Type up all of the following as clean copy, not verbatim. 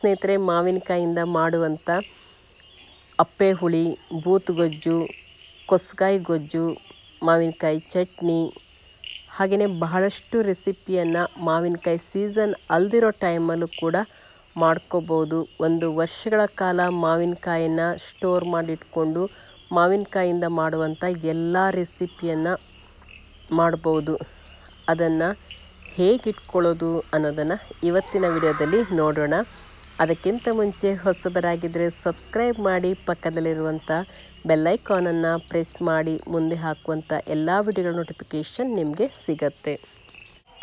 ಸ್ನೇಹಿತರೆ, ಮಾವಿನಕಾಯಿಂದ ಮಾಡುವಂಥ ಅಪ್ಪೆ ಹುಳಿ, ಬೂತುಗೊಜ್ಜು, ಕೊಸ್ಕಾಯಿ ಗೊಜ್ಜು, ಮಾವಿನಕಾಯಿ ಚಟ್ನಿ, ಹಾಗೆಯೇ ಬಹಳಷ್ಟು ರೆಸಿಪಿಯನ್ನು ಮಾವಿನಕಾಯಿ ಸೀಸನ್ ಅಲ್ದಿರೋ ಟೈಮಲ್ಲೂ ಕೂಡ ಮಾಡ್ಕೋಬೋದು. ಒಂದು ವರ್ಷಗಳ ಕಾಲ ಮಾವಿನಕಾಯನ್ನು ಸ್ಟೋರ್ ಮಾಡಿಟ್ಕೊಂಡು ಮಾವಿನಕಾಯಿಂದ ಮಾಡುವಂಥ ಎಲ್ಲ ರೆಸಿಪಿಯನ್ನು ಮಾಡ್ಬೋದು. ಅದನ್ನು ಹೇಗೆ ಇಟ್ಕೊಳ್ಳೋದು ಅನ್ನೋದನ್ನು ಇವತ್ತಿನ ವಿಡಿಯೋದಲ್ಲಿ ನೋಡೋಣ. ಅದಕ್ಕಿಂತ ಮುಂಚೆ ಹೊಸಬರಾಗಿದ್ದರೆ ಸಬ್ಸ್ಕ್ರೈಬ್ ಮಾಡಿ, ಪಕ್ಕದಲ್ಲಿರುವಂಥ ಬೆಲ್ಲೈಕಾನನ್ನು ಪ್ರೆಸ್ ಮಾಡಿ, ಮುಂದೆ ಹಾಕುವಂಥ ಎಲ್ಲ ವಿಡಿಯೋಗಳ ನೋಟಿಫಿಕೇಷನ್ ನಿಮಗೆ ಸಿಗತ್ತೆ.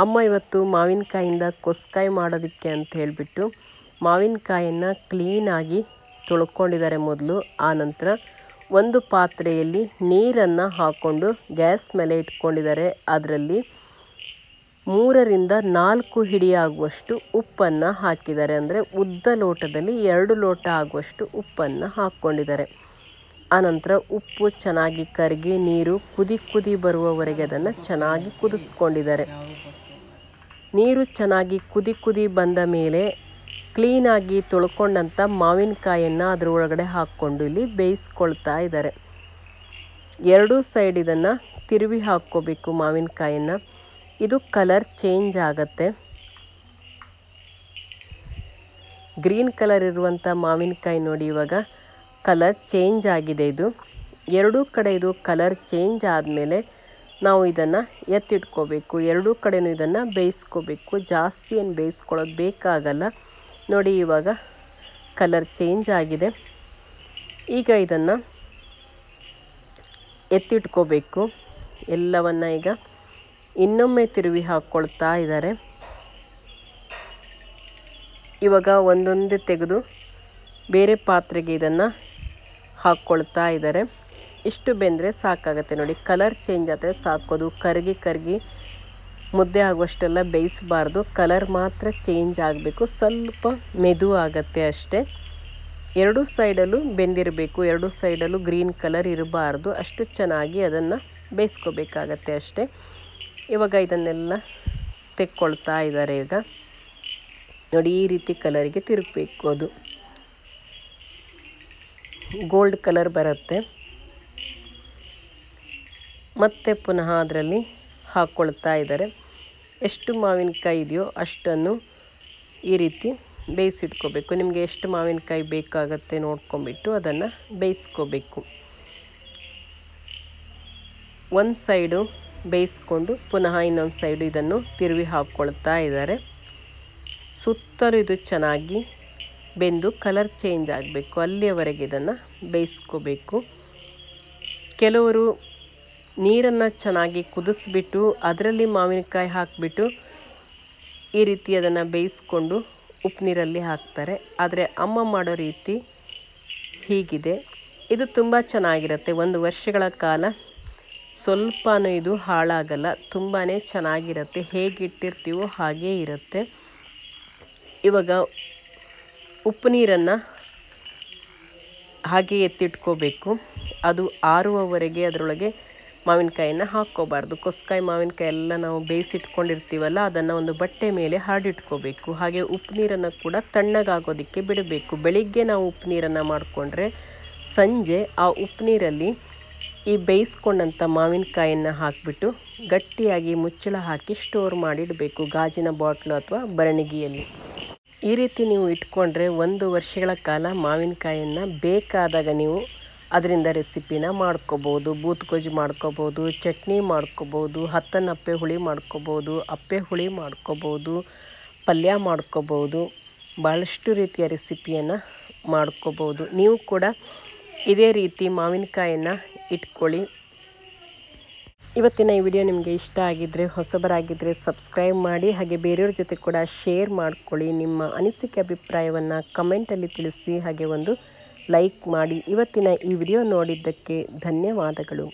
ಅಮ್ಮ ಇವತ್ತು ಮಾವಿನಕಾಯಿಂದ ಕೊಸ್ಕಾಯಿ ಮಾಡೋದಕ್ಕೆ ಅಂತ ಹೇಳಿಬಿಟ್ಟು ಮಾವಿನಕಾಯನ್ನು ಕ್ಲೀನಾಗಿ ತೊಳ್ಕೊಂಡಿದ್ದಾರೆ ಮೊದಲು. ಆನಂತರ ಒಂದು ಪಾತ್ರೆಯಲ್ಲಿ ನೀರನ್ನು ಹಾಕ್ಕೊಂಡು ಗ್ಯಾಸ್ ಮೇಲೆ ಇಟ್ಕೊಂಡಿದ್ದಾರೆ. ಅದರಲ್ಲಿ 3ರಿಂದ 4 ಹಿಡಿಯಾಗುವಷ್ಟು ಉಪ್ಪನ್ನು ಹಾಕಿದ್ದಾರೆ. ಅಂದರೆ ಉದ್ದ ಲೋಟದಲ್ಲಿ 2 ಲೋಟ ಆಗುವಷ್ಟು ಉಪ್ಪನ್ನು ಹಾಕ್ಕೊಂಡಿದ್ದಾರೆ. ಆನಂತರ ಉಪ್ಪು ಚೆನ್ನಾಗಿ ಕರಗಿ ನೀರು ಕುದಿ ಬರುವವರೆಗೆ ಅದನ್ನು ಚೆನ್ನಾಗಿ ಕುದಿಸ್ಕೊಂಡಿದ್ದಾರೆ. ನೀರು ಚೆನ್ನಾಗಿ ಕುದಿ ಬಂದ ಮೇಲೆ ಕ್ಲೀನಾಗಿ ತೊಳ್ಕೊಂಡಂಥ ಮಾವಿನಕಾಯನ್ನು ಅದರ ಒಳಗಡೆ ಹಾಕ್ಕೊಂಡು ಇಲ್ಲಿ ಬೇಯಿಸ್ಕೊಳ್ತಾ ಇದ್ದಾರೆ. 2 ಸೈಡ್ ಇದನ್ನು ತಿರುವಿ ಹಾಕ್ಕೋಬೇಕು ಮಾವಿನಕಾಯನ್ನು. ಇದು ಕಲರ್ ಚೇಂಜ್ ಆಗುತ್ತೆ. ಗ್ರೀನ್ ಕಲರ್ ಇರುವಂಥ ಮಾವಿನಕಾಯಿ ನೋಡಿ, ಇವಾಗ ಕಲರ್ ಚೇಂಜ್ ಆಗಿದೆ. ಇದು 2 ಕಡೆ ಇದು ಕಲರ್ ಚೇಂಜ್ ಆದಮೇಲೆ ನಾವು ಇದನ್ನು ಎತ್ತಿಟ್ಕೋಬೇಕು. 2 ಕಡೆಯೂ ಇದನ್ನು ಬೇಯಿಸ್ಕೋಬೇಕು. ಜಾಸ್ತಿ ಏನು ಬೇಯಿಸ್ಕೊಳ್ಳೋದು ಬೇಕಾಗಲ್ಲ. ನೋಡಿ, ಇವಾಗ ಕಲರ್ ಚೇಂಜ್ ಆಗಿದೆ. ಈಗ ಇದನ್ನು ಎತ್ತಿಟ್ಕೋಬೇಕು. ಎಲ್ಲವನ್ನು ಈಗ ಇನ್ನೊಮ್ಮೆ ತಿರುವಿ ಹಾಕ್ಕೊಳ್ತಾ ಇದ್ದಾರೆ. ಇವಾಗ ಒಂದೊಂದೇ ತೆಗೆದು ಬೇರೆ ಪಾತ್ರೆಗೆ ಇದನ್ನು ಹಾಕ್ಕೊಳ್ತಾ ಇದ್ದಾರೆ. ಇಷ್ಟು ಬೆಂದರೆ ಸಾಕಾಗತ್ತೆ. ನೋಡಿ, ಕಲರ್ ಚೇಂಜ್ ಆದರೆ ಸಾಕೋದು. ಕರಗಿ ಮುದ್ದೆ ಆಗುವಷ್ಟೆಲ್ಲ ಬೇಯಿಸಬಾರ್ದು. ಕಲರ್ ಮಾತ್ರ ಚೇಂಜ್ ಆಗಬೇಕು. ಸ್ವಲ್ಪ ಮೆದು ಆಗುತ್ತೆ ಅಷ್ಟೇ. 2 ಸೈಡಲ್ಲೂ ಬೆಂದಿರಬೇಕು. 2 ಸೈಡಲ್ಲೂ ಗ್ರೀನ್ ಕಲರ್ ಇರಬಾರ್ದು. ಅಷ್ಟು ಚೆನ್ನಾಗಿ ಅದನ್ನು ಬೇಯಿಸ್ಕೋಬೇಕಾಗತ್ತೆ ಅಷ್ಟೇ. ಇವಾಗ ಇದನ್ನೆಲ್ಲ ತೆಕ್ಕೊಳ್ತಾ ಇದ್ದಾರೆ. ಈಗ ನೋಡಿ, ಈ ರೀತಿ ಕಲರಿಗೆ ತಿರುಗಬೇಕು. ಅದು ಗೋಲ್ಡ್ ಕಲರ್ ಬರುತ್ತೆ. ಮತ್ತೆ ಪುನಃ ಅದರಲ್ಲಿ ಹಾಕ್ಕೊಳ್ತಾ ಇದ್ದಾರೆ. ಎಷ್ಟು ಮಾವಿನಕಾಯಿ ಇದೆಯೋ ಅಷ್ಟನ್ನು ಈ ರೀತಿ ಬೇಯಿಸಿಟ್ಕೋಬೇಕು. ನಿಮಗೆ ಎಷ್ಟು ಮಾವಿನಕಾಯಿ ಬೇಕಾಗತ್ತೆ ನೋಡ್ಕೊಂಬಿಟ್ಟು ಅದನ್ನು ಬೇಯಿಸ್ಕೋಬೇಕು. ಒಂದು ಸೈಡು ಬೇಯಿಸ್ಕೊಂಡು ಪುನಃ ಇನ್ನೊಂದು ಸೈಡು ಇದನ್ನು ತಿರುವಿ ಹಾಕ್ಕೊಳ್ತಾ ಇದ್ದಾರೆ. ಸುತ್ತಲೂ ಇದು ಚೆನ್ನಾಗಿ ಬೆಂದು ಕಲರ್ ಚೇಂಜ್ ಆಗಬೇಕು. ಅಲ್ಲಿಯವರೆಗೆ ಇದನ್ನು ಬೇಯಿಸ್ಕೋಬೇಕು. ಕೆಲವರು ನೀರನ್ನು ಚೆನ್ನಾಗಿ ಕುದಿಸ್ಬಿಟ್ಟು ಅದರಲ್ಲಿ ಮಾವಿನಕಾಯಿ ಹಾಕಿಬಿಟ್ಟು ಈ ರೀತಿ ಅದನ್ನು ಬೇಯಿಸ್ಕೊಂಡು ಉಪ್ಪು ನೀರಲ್ಲಿ ಹಾಕ್ತಾರೆ. ಆದರೆ ಅಮ್ಮ ಮಾಡೋ ರೀತಿ ಹೀಗಿದೆ. ಇದು ತುಂಬ ಚೆನ್ನಾಗಿರುತ್ತೆ. 1 ವರ್ಷಗಳ ಕಾಲ ಸ್ವಲ್ಪನೂ ಇದು ಹಾಳಾಗಲ್ಲ. ತುಂಬಾ ಚೆನ್ನಾಗಿರುತ್ತೆ. ಹೇಗಿಟ್ಟಿರ್ತೀವೋ ಹಾಗೇ ಇರುತ್ತೆ. ಇವಾಗ ಉಪ್ಪು ನೀರನ್ನು ಹಾಗೆ ಎತ್ತಿಟ್ಕೋಬೇಕು. ಅದು ಆರುವವರೆಗೆ ಅದರೊಳಗೆ ಮಾವಿನಕಾಯಿಯನ್ನು ಹಾಕ್ಕೋಬಾರ್ದು. ಕೊಸ್ಕಾಯಿ ಮಾವಿನಕಾಯಿ ಎಲ್ಲ ನಾವು ಬೇಯಿಸಿಟ್ಕೊಂಡಿರ್ತೀವಲ್ಲ, ಅದನ್ನು ಒಂದು ಬಟ್ಟೆ ಮೇಲೆ ಹಾಡಿಟ್ಕೋಬೇಕು. ಹಾಗೆ ಉಪ್ಪು ನೀರನ್ನು ಕೂಡ ತಣ್ಣಗಾಗೋದಕ್ಕೆ ಬಿಡಬೇಕು. ಬೆಳಿಗ್ಗೆ ನಾವು ಉಪ್ಪು ನೀರನ್ನು ಮಾಡಿಕೊಂಡ್ರೆ ಸಂಜೆ ಆ ಉಪ್ಪು ನೀರಲ್ಲಿ ಈ ಬೇಯಿಸ್ಕೊಂಡಂಥ ಮಾವಿನಕಾಯನ್ನು ಹಾಕಿಬಿಟ್ಟು ಗಟ್ಟಿಯಾಗಿ ಮುಚ್ಚಳ ಹಾಕಿ ಸ್ಟೋರ್ ಮಾಡಿಡಬೇಕು. ಗಾಜಿನ ಬಾಟ್ಲು ಅಥವಾ ಬರಣಿಗೆಯಲ್ಲಿ. ಈ ರೀತಿ ನೀವು ಇಟ್ಕೊಂಡ್ರೆ 1 ವರ್ಷಗಳ ಕಾಲ ಮಾವಿನಕಾಯನ್ನು ಬೇಕಾದಾಗ ನೀವು ಅದರಿಂದ ರೆಸಿಪಿನ ಮಾಡ್ಕೋಬೋದು. ಬೂತುಗೊಜ್ಜು ಮಾಡ್ಕೋಬೋದು, ಚಟ್ನಿ ಮಾಡ್ಕೋಬೋದು, ಅಪ್ಪೆ ಹುಳಿ ಮಾಡ್ಕೋಬೋದು, ಅಪ್ಪೆ ಹುಳಿ ಮಾಡ್ಕೋಬೋದು, ಪಲ್ಯ ಮಾಡ್ಕೋಬೋದು. ಭಾಳಷ್ಟು ರೀತಿಯ ರೆಸಿಪಿಯನ್ನು ಮಾಡ್ಕೋಬೋದು. ನೀವು ಕೂಡ ಇದೇ ರೀತಿ ಮಾವಿನಕಾಯನ್ನು ಇಟ್ಕೊಳ್ಳಿ. ಇವತ್ತಿನ ಈ ವಿಡಿಯೋ ನಿಮಗೆ ಇಷ್ಟ ಆಗಿದ್ದರೆ, ಹೊಸಬರಾಗಿದ್ದರೆ ಸಬ್ಸ್ಕ್ರೈಬ್ ಮಾಡಿ. ಹಾಗೆ ಬೇರೆಯವ್ರ ಜೊತೆ ಕೂಡ ಶೇರ್ ಮಾಡ್ಕೊಳ್ಳಿ. ನಿಮ್ಮ ಅನಿಸಿಕೆ ಅಭಿಪ್ರಾಯವನ್ನು ಕಮೆಂಟಲ್ಲಿ ತಿಳಿಸಿ. ಹಾಗೆ ಒಂದು ಲೈಕ್ ಮಾಡಿ. ಇವತ್ತಿನ ಈ ವಿಡಿಯೋ ನೋಡಿದ್ದಕ್ಕೆ ಧನ್ಯವಾದಗಳು.